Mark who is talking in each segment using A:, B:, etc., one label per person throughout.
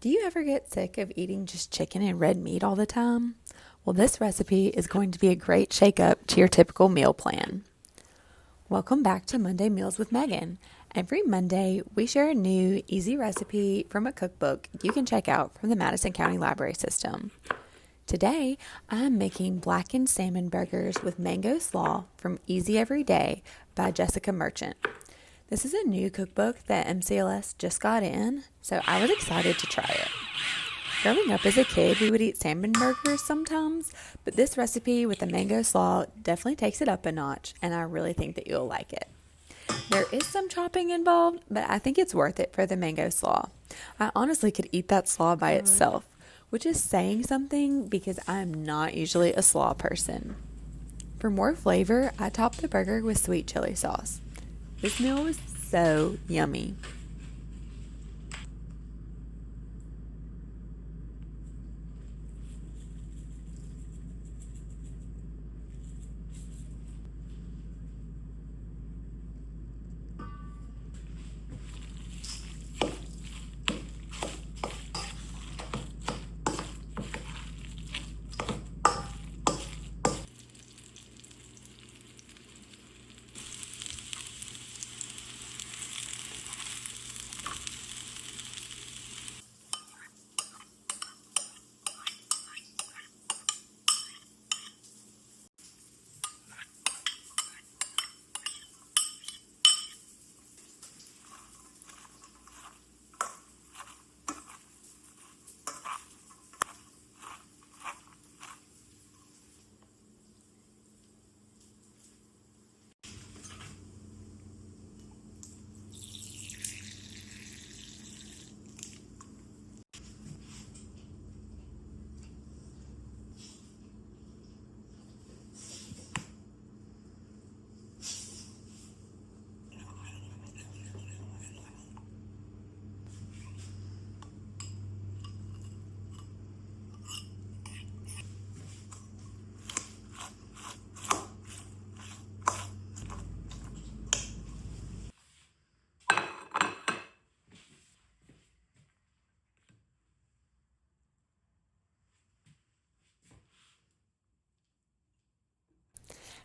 A: Do you ever get sick of eating just chicken and red meat all the time? Well, this recipe is going to be a great shake-up to your typical meal plan. Welcome back to Monday Meals with Megan. Every Monday, we share a new, easy recipe from a cookbook you can check out from the Madison County Library System. Today, I'm making blackened salmon burgers with mango slaw from Easy Every Day by Jessica Merchant. This is a new cookbook that MCLS just got in, so I was excited to try it. Growing up as a kid, we would eat salmon burgers sometimes, but this recipe with the mango slaw definitely takes it up a notch, and I really think that you'll like it. There is some chopping involved, but I think it's worth it for the mango slaw. I honestly could eat that slaw by itself, which is saying something because I'm not usually a slaw person. For more flavor, I topped the burger with sweet chili sauce. This meal was so yummy.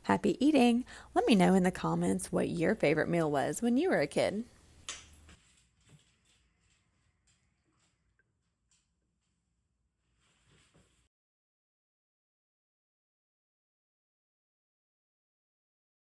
A: Happy eating! Let me know in the comments what your favorite meal was when you were a kid.